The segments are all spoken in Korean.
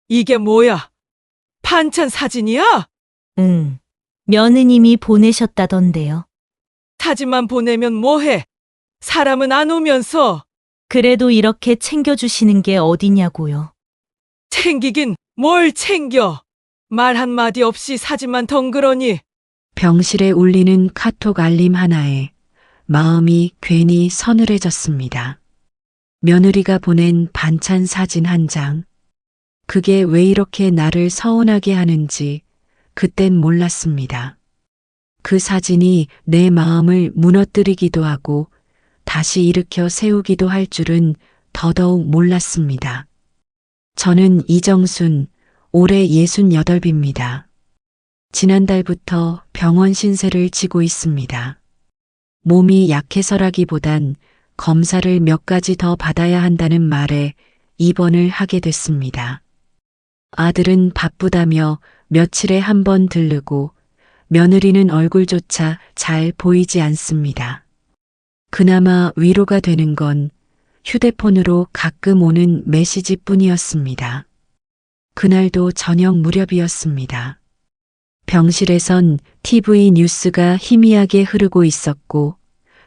이게 뭐야? 반찬 사진이야? 응. 며느님이 보내셨다던데요. 사진만 보내면 뭐해? 사람은 안 오면서. 그래도 이렇게 챙겨주시는 게 어디냐고요. 챙기긴 뭘 챙겨? 말 한마디 없이 사진만 덩그러니. 병실에 울리는 카톡 알림 하나에 마음이 괜히 서늘해졌습니다. 며느리가 보낸 반찬 사진 한 장. 그게 왜 이렇게 나를 서운하게 하는지 그땐 몰랐습니다. 그 사진이 내 마음을 무너뜨리기도 하고 다시 일으켜 세우기도 할 줄은 더더욱 몰랐습니다. 저는 이정순, 올해 68입니다. 지난달부터 병원 신세를 지고 있습니다. 몸이 약해서라기보단 검사를 몇 가지 더 받아야 한다는 말에 입원을 하게 됐습니다. 아들은 바쁘다며 며칠에 한 번 들르고 며느리는 얼굴조차 잘 보이지 않습니다. 그나마 위로가 되는 건 휴대폰으로 가끔 오는 메시지뿐이었습니다. 그날도 저녁 무렵이었습니다. 병실에선 TV 뉴스가 희미하게 흐르고 있었고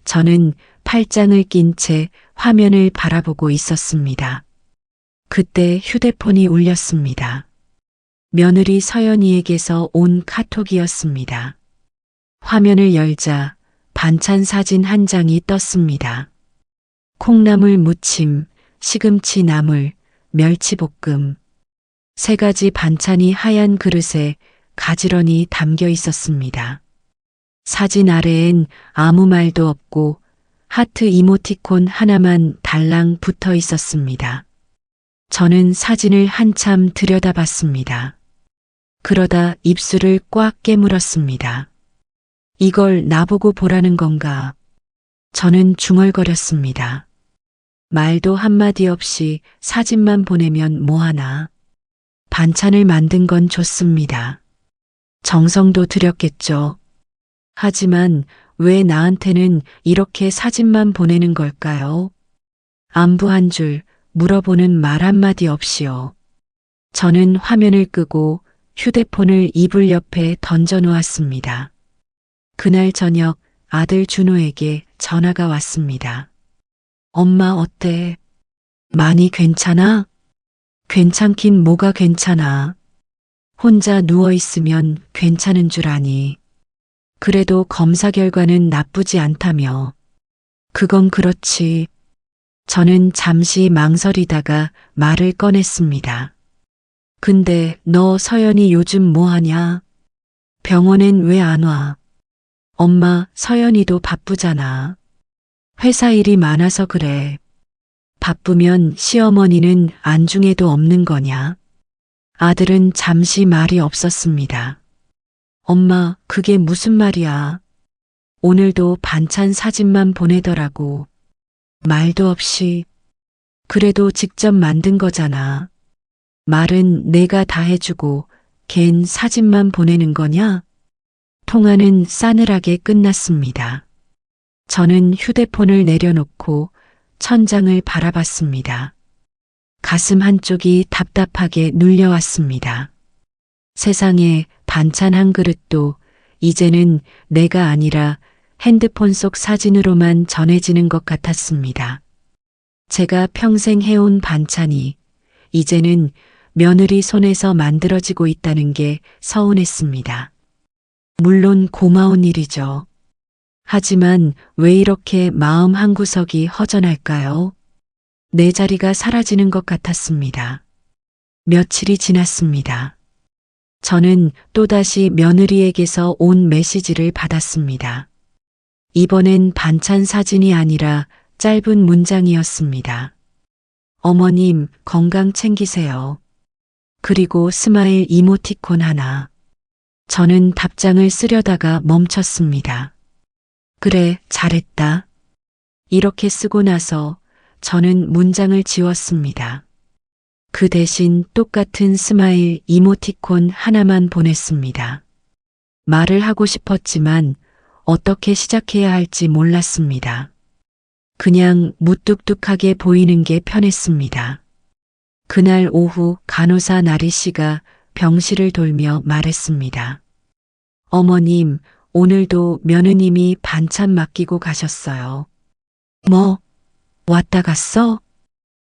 저는 팔짱을 낀 채 화면을 바라보고 있었습니다. 그때 휴대폰이 울렸습니다. 며느리 서연이에게서 온 카톡이었습니다. 화면을 열자 반찬 사진 한 장이 떴습니다. 콩나물 무침, 시금치 나물, 멸치볶음. 3가지 반찬이 하얀 그릇에 가지런히 담겨 있었습니다. 사진 아래엔 아무 말도 없고 하트 이모티콘 하나만 달랑 붙어 있었습니다. 저는 사진을 한참 들여다봤습니다. 그러다 입술을 꽉 깨물었습니다. 이걸 나보고 보라는 건가? 저는 중얼거렸습니다. 말도 한마디 없이 사진만 보내면 뭐하나. 반찬을 만든 건 좋습니다. 정성도 들였겠죠. 하지만 왜 나한테는 이렇게 사진만 보내는 걸까요? 안부 한 줄 물어보는 말 한마디 없이요. 저는 화면을 끄고 휴대폰을 이불 옆에 던져 놓았습니다. 그날 저녁 아들 준호에게 전화가 왔습니다. 엄마 어때? 많이 괜찮아? 괜찮긴 뭐가 괜찮아. 혼자 누워있으면 괜찮은 줄 아니. 그래도 검사 결과는 나쁘지 않다며. 그건 그렇지. 저는 잠시 망설이다가 말을 꺼냈습니다. 근데 너 서연이 요즘 뭐 하냐? 병원엔 왜 안 와? 엄마, 서연이도 바쁘잖아. 회사 일이 많아서 그래. 바쁘면 시어머니는 안중에도 없는 거냐? 아들은 잠시 말이 없었습니다. 엄마, 그게 무슨 말이야? 오늘도 반찬 사진만 보내더라고. 말도 없이. 그래도 직접 만든 거잖아. 말은 내가 다 해주고 걘 사진만 보내는 거냐? 통화는 싸늘하게 끝났습니다. 저는 휴대폰을 내려놓고 천장을 바라봤습니다. 가슴 한쪽이 답답하게 눌려왔습니다. 세상에 반찬 한 그릇도 이제는 내가 아니라 핸드폰 속 사진으로만 전해지는 것 같았습니다. 제가 평생 해온 반찬이 이제는 며느리 손에서 만들어지고 있다는 게 서운했습니다. 물론 고마운 일이죠. 하지만 왜 이렇게 마음 한구석이 허전할까요? 내 자리가 사라지는 것 같았습니다. 며칠이 지났습니다. 저는 또다시 며느리에게서 온 메시지를 받았습니다. 이번엔 반찬 사진이 아니라 짧은 문장이었습니다. 어머님, 건강 챙기세요. 그리고 스마일 이모티콘 하나. 저는 답장을 쓰려다가 멈췄습니다. 그래, 잘했다. 이렇게 쓰고 나서 저는 문장을 지웠습니다. 그 대신 똑같은 스마일 이모티콘 하나만 보냈습니다. 말을 하고 싶었지만 어떻게 시작해야 할지 몰랐습니다. 그냥 무뚝뚝하게 보이는 게 편했습니다. 그날 오후 간호사 나리 씨가 병실을 돌며 말했습니다. 어머님, 오늘도 며느님이 반찬 맡기고 가셨어요. 뭐, 왔다 갔어?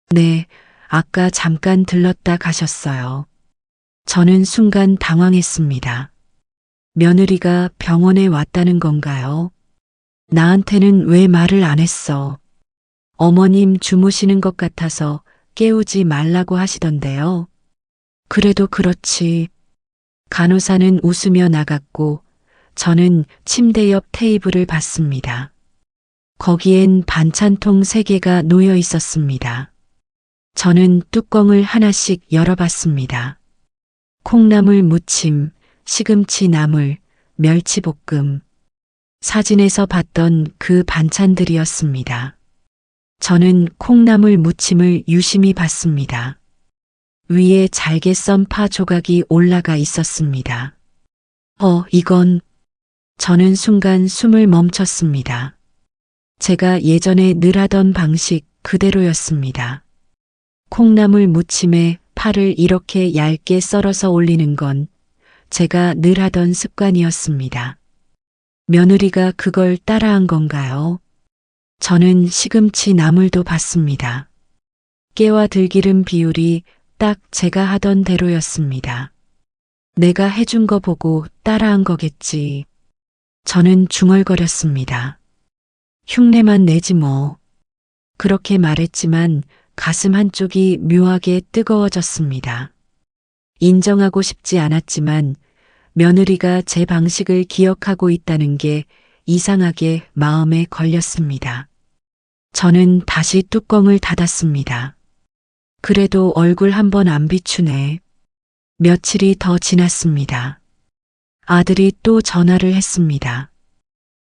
네, 아까 잠깐 들렀다 가셨어요. 저는 순간 당황했습니다. 며느리가 병원에 왔다는 건가요? 나한테는 왜 말을 안 했어? 어머님 주무시는 것 같아서 깨우지 말라고 하시던데요. 그래도 그렇지. 간호사는 웃으며 나갔고 저는 침대 옆 테이블을 봤습니다. 거기엔 반찬통 3개가 놓여 있었습니다. 저는 뚜껑을 하나씩 열어봤습니다. 콩나물 무침, 시금치 나물, 멸치볶음. 사진에서 봤던 그 반찬들이었습니다. 저는 콩나물 무침을 유심히 봤습니다. 위에 잘게 썬 파 조각이 올라가 있었습니다. 이건... 저는 순간 숨을 멈췄습니다. 제가 예전에 늘 하던 방식 그대로였습니다. 콩나물 무침에 파를 이렇게 얇게 썰어서 올리는 건 제가 늘 하던 습관이었습니다. 며느리가 그걸 따라한 건가요? 저는 시금치 나물도 봤습니다. 깨와 들기름 비율이 딱 제가 하던 대로였습니다. 내가 해준 거 보고 따라한 거겠지. 저는 중얼거렸습니다. 흉내만 내지 뭐. 그렇게 말했지만 가슴 한쪽이 묘하게 뜨거워졌습니다. 인정하고 싶지 않았지만 며느리가 제 방식을 기억하고 있다는 게 이상하게 마음에 걸렸습니다. 저는 다시 뚜껑을 닫았습니다. 그래도 얼굴 한번 안 비추네. 며칠이 더 지났습니다. 아들이 또 전화를 했습니다.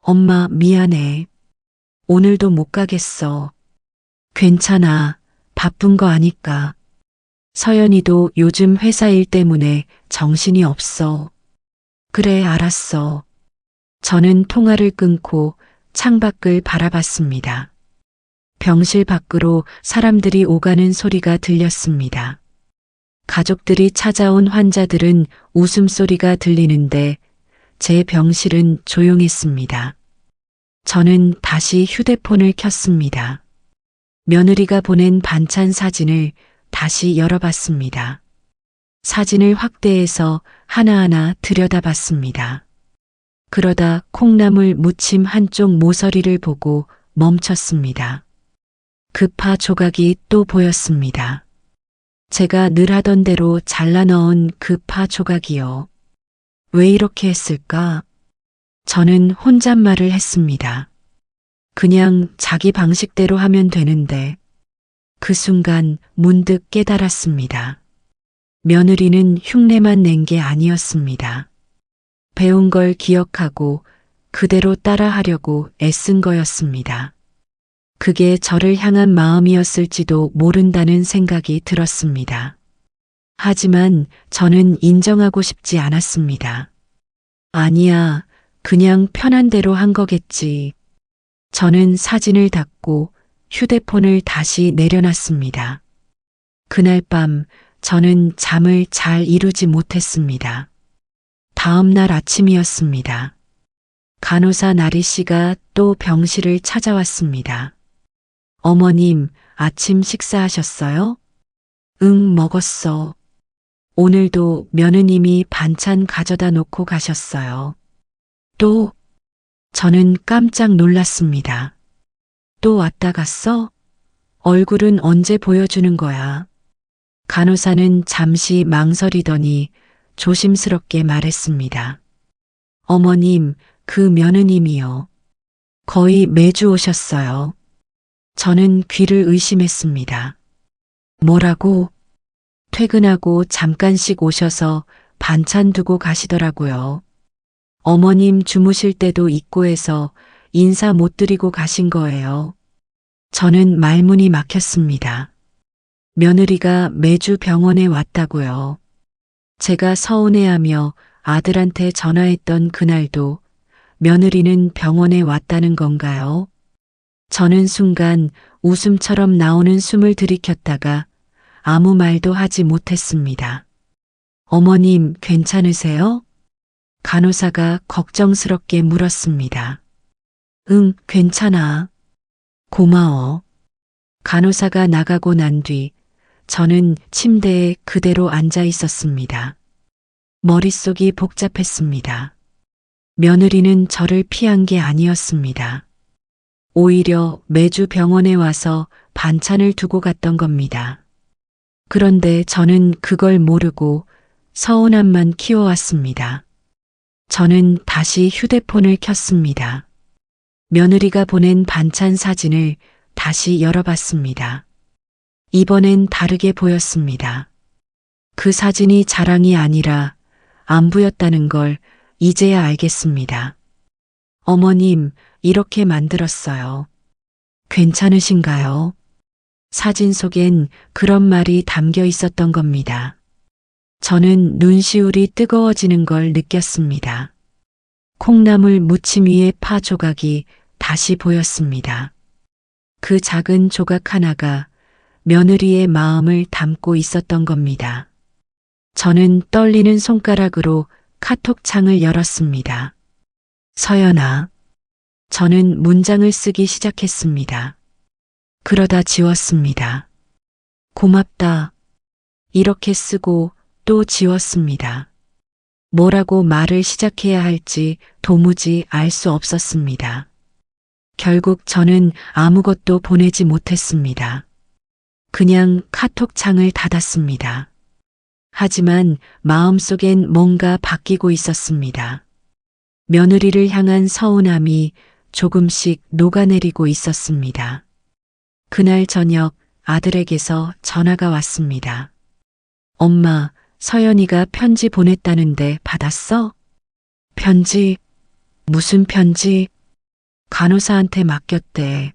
엄마, 미안해. 오늘도 못 가겠어. 괜찮아. 바쁜 거 아니까. 서연이도 요즘 회사 일 때문에 정신이 없어. 그래, 알았어. 저는 통화를 끊고 창밖을 바라봤습니다. 병실 밖으로 사람들이 오가는 소리가 들렸습니다. 가족들이 찾아온 환자들은 웃음소리가 들리는데 제 병실은 조용했습니다. 저는 다시 휴대폰을 켰습니다. 며느리가 보낸 반찬 사진을 다시 열어봤습니다. 사진을 확대해서 하나하나 들여다봤습니다. 그러다 콩나물 무침 한쪽 모서리를 보고 멈췄습니다. 그 파 조각이 또 보였습니다. 제가 늘 하던 대로 잘라 넣은 그 파 조각이요. 왜 이렇게 했을까? 저는 혼잣말을 했습니다. 그냥 자기 방식대로 하면 되는데. 그 순간 문득 깨달았습니다. 며느리는 흉내만 낸 게 아니었습니다. 배운 걸 기억하고 그대로 따라하려고 애쓴 거였습니다. 그게 저를 향한 마음이었을지도 모른다는 생각이 들었습니다. 하지만 저는 인정하고 싶지 않았습니다. 아니야, 그냥 편한 대로 한 거겠지. 저는 사진을 닫고 휴대폰을 다시 내려놨습니다. 그날 밤 저는 잠을 잘 이루지 못했습니다. 다음 날 아침이었습니다. 간호사 나리 씨가 또 병실을 찾아왔습니다. 어머님, 아침 식사하셨어요? 응, 먹었어. 오늘도 며느님이 반찬 가져다 놓고 가셨어요. 또? 저는 깜짝 놀랐습니다. 또 왔다 갔어? 얼굴은 언제 보여주는 거야? 간호사는 잠시 망설이더니 조심스럽게 말했습니다. 어머님, 그 며느님이요. 거의 매주 오셨어요. 저는 귀를 의심했습니다. 뭐라고? 퇴근하고 잠깐씩 오셔서 반찬 두고 가시더라고요. 어머님 주무실 때도 있고 해서 인사 못 드리고 가신 거예요. 저는 말문이 막혔습니다. 며느리가 매주 병원에 왔다고요. 제가 서운해하며 아들한테 전화했던 그날도 며느리는 병원에 왔다는 건가요? 저는 순간 웃음처럼 나오는 숨을 들이켰다가 아무 말도 하지 못했습니다. 어머님, 괜찮으세요? 간호사가 걱정스럽게 물었습니다. 응, 괜찮아. 고마워. 간호사가 나가고 난 뒤 저는 침대에 그대로 앉아 있었습니다. 머릿속이 복잡했습니다. 며느리는 저를 피한 게 아니었습니다. 오히려 매주 병원에 와서 반찬을 두고 갔던 겁니다. 그런데 저는 그걸 모르고 서운함만 키워왔습니다. 저는 다시 휴대폰을 켰습니다. 며느리가 보낸 반찬 사진을 다시 열어봤습니다. 이번엔 다르게 보였습니다. 그 사진이 자랑이 아니라 안부였다는 걸 이제야 알겠습니다. 어머님, 이렇게 만들었어요. 괜찮으신가요? 사진 속엔 그런 말이 담겨 있었던 겁니다. 저는 눈시울이 뜨거워지는 걸 느꼈습니다. 콩나물 무침 위에 파 조각이 다시 보였습니다. 그 작은 조각 하나가 며느리의 마음을 담고 있었던 겁니다. 저는 떨리는 손가락으로 카톡창을 열었습니다. 서연아. 저는 문장을 쓰기 시작했습니다. 그러다 지웠습니다. 고맙다. 이렇게 쓰고 또 지웠습니다. 뭐라고 말을 시작해야 할지 도무지 알 수 없었습니다. 결국 저는 아무것도 보내지 못했습니다. 그냥 카톡창을 닫았습니다. 하지만 마음속엔 뭔가 바뀌고 있었습니다. 며느리를 향한 서운함이 조금씩 녹아내리고 있었습니다. 그날 저녁 아들에게서 전화가 왔습니다. 엄마, 서연이가 편지 보냈다는데 받았어? 편지? 무슨 편지? 간호사한테 맡겼대.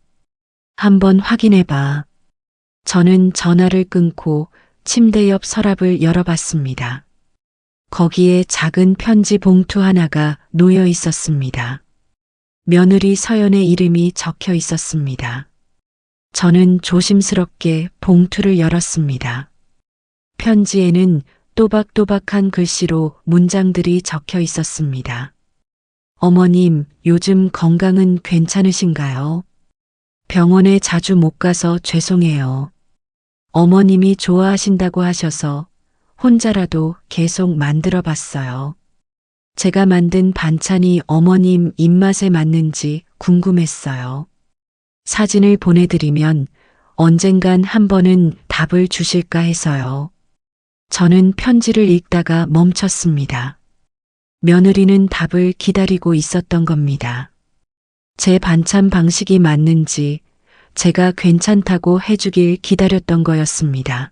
한번 확인해봐. 저는 전화를 끊고 침대 옆 서랍을 열어봤습니다. 거기에 작은 편지 봉투 하나가 놓여 있었습니다. 며느리 서연의 이름이 적혀 있었습니다. 저는 조심스럽게 봉투를 열었습니다. 편지에는 또박또박한 글씨로 문장들이 적혀 있었습니다. 어머님, 요즘 건강은 괜찮으신가요? 병원에 자주 못 가서 죄송해요. 어머님이 좋아하신다고 하셔서 혼자라도 계속 만들어 봤어요. 제가 만든 반찬이 어머님 입맛에 맞는지 궁금했어요. 사진을 보내드리면 언젠간 한 번은 답을 주실까 해서요. 저는 편지를 읽다가 멈췄습니다. 며느리는 답을 기다리고 있었던 겁니다. 제 반찬 방식이 맞는지 제가 괜찮다고 해주길 기다렸던 거였습니다.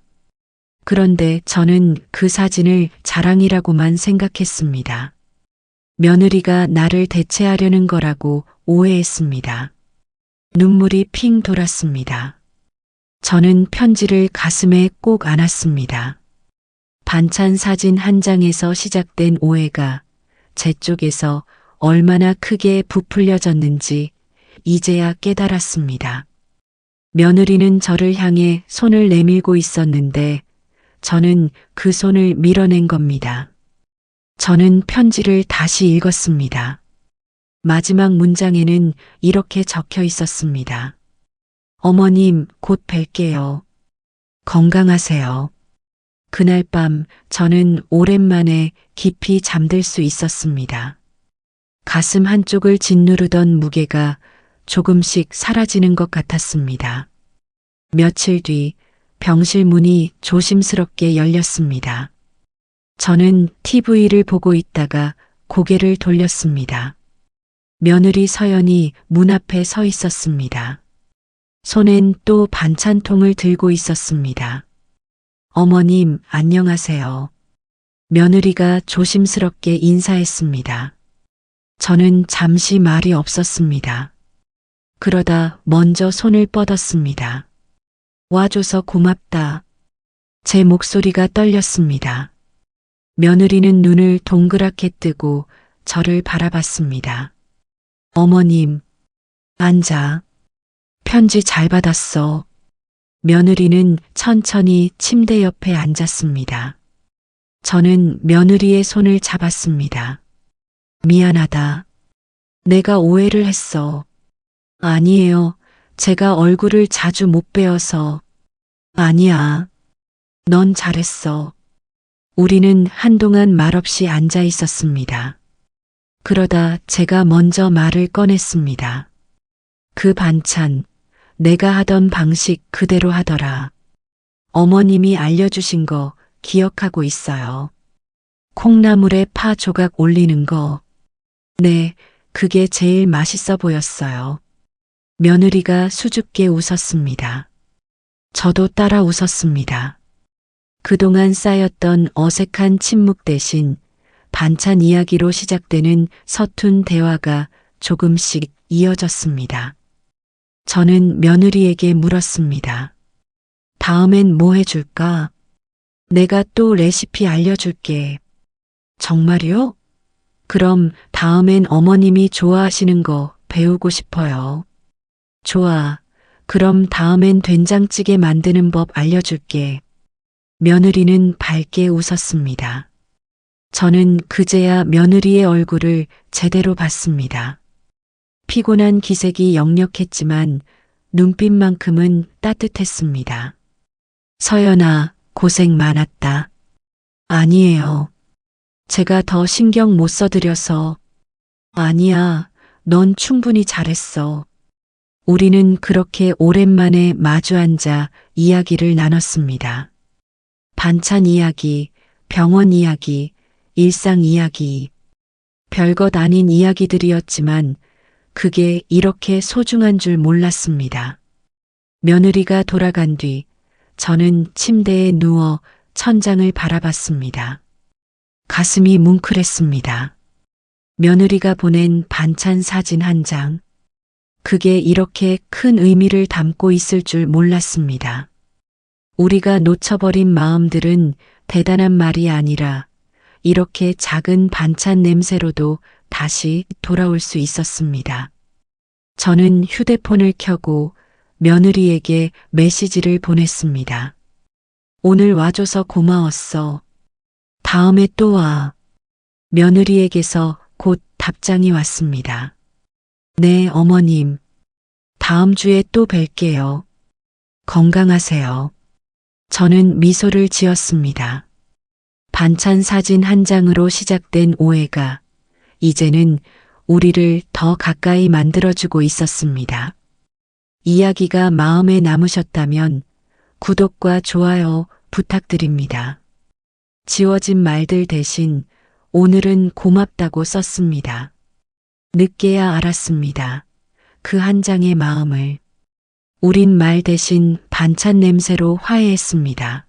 그런데 저는 그 사진을 자랑이라고만 생각했습니다. 며느리가 나를 대체하려는 거라고 오해했습니다. 눈물이 핑 돌았습니다. 저는 편지를 가슴에 꼭 안았습니다. 반찬 사진 한 장에서 시작된 오해가 제 쪽에서 얼마나 크게 부풀려졌는지 이제야 깨달았습니다. 며느리는 저를 향해 손을 내밀고 있었는데 저는 그 손을 밀어낸 겁니다. 저는 편지를 다시 읽었습니다. 마지막 문장에는 이렇게 적혀 있었습니다. 어머님, 곧 뵐게요. 건강하세요. 그날 밤 저는 오랜만에 깊이 잠들 수 있었습니다. 가슴 한쪽을 짓누르던 무게가 조금씩 사라지는 것 같았습니다. 며칠 뒤 병실 문이 조심스럽게 열렸습니다. 저는 TV를 보고 있다가 고개를 돌렸습니다. 며느리 서연이 문 앞에 서 있었습니다. 손엔 또 반찬통을 들고 있었습니다. 어머님, 안녕하세요. 며느리가 조심스럽게 인사했습니다. 저는 잠시 말이 없었습니다. 그러다 먼저 손을 뻗었습니다. 와줘서 고맙다. 제 목소리가 떨렸습니다. 며느리는 눈을 동그랗게 뜨고 저를 바라봤습니다. 어머님, 앉아. 편지 잘 받았어. 며느리는 천천히 침대 옆에 앉았습니다. 저는 며느리의 손을 잡았습니다. 미안하다. 내가 오해를 했어. 아니에요. 제가 얼굴을 자주 못 뵈어서. 아니야. 넌 잘했어. 우리는 한동안 말없이 앉아 있었습니다. 그러다 제가 먼저 말을 꺼냈습니다. 그 반찬, 내가 하던 방식 그대로 하더라. 어머님이 알려주신 거 기억하고 있어요. 콩나물에 파 조각 올리는 거. 네, 그게 제일 맛있어 보였어요. 며느리가 수줍게 웃었습니다. 저도 따라 웃었습니다. 그동안 쌓였던 어색한 침묵 대신 반찬 이야기로 시작되는 서툰 대화가 조금씩 이어졌습니다. 저는 며느리에게 물었습니다. 다음엔 뭐 해줄까? 내가 또 레시피 알려줄게. 정말요? 그럼 다음엔 어머님이 좋아하시는 거 배우고 싶어요. 좋아. 그럼 다음엔 된장찌개 만드는 법 알려줄게. 며느리는 밝게 웃었습니다. 저는 그제야 며느리의 얼굴을 제대로 봤습니다. 피곤한 기색이 역력했지만 눈빛만큼은 따뜻했습니다. 서연아, 고생 많았다. 아니에요. 제가 더 신경 못 써드려서. 아니야, 넌 충분히 잘했어. 우리는 그렇게 오랜만에 마주 앉아 이야기를 나눴습니다. 반찬 이야기, 병원 이야기, 일상 이야기. 별것 아닌 이야기들이었지만 그게 이렇게 소중한 줄 몰랐습니다. 며느리가 돌아간 뒤 저는 침대에 누워 천장을 바라봤습니다. 가슴이 뭉클했습니다. 며느리가 보낸 반찬 사진 한 장. 그게 이렇게 큰 의미를 담고 있을 줄 몰랐습니다. 우리가 놓쳐버린 마음들은 대단한 말이 아니라 이렇게 작은 반찬 냄새로도 다시 돌아올 수 있었습니다. 저는 휴대폰을 켜고 며느리에게 메시지를 보냈습니다. 오늘 와줘서 고마웠어. 다음에 또 와. 며느리에게서 곧 답장이 왔습니다. 네, 어머님. 다음 주에 또 뵐게요. 건강하세요. 저는 미소를 지었습니다. 반찬 사진 한 장으로 시작된 오해가 이제는 우리를 더 가까이 만들어주고 있었습니다. 이야기가 마음에 남으셨다면 구독과 좋아요 부탁드립니다. 지워진 말들 대신 오늘은 고맙다고 썼습니다. 늦게야 알았습니다. 그 한 장의 마음을. 우린 말 대신 반찬 냄새로 화해했습니다.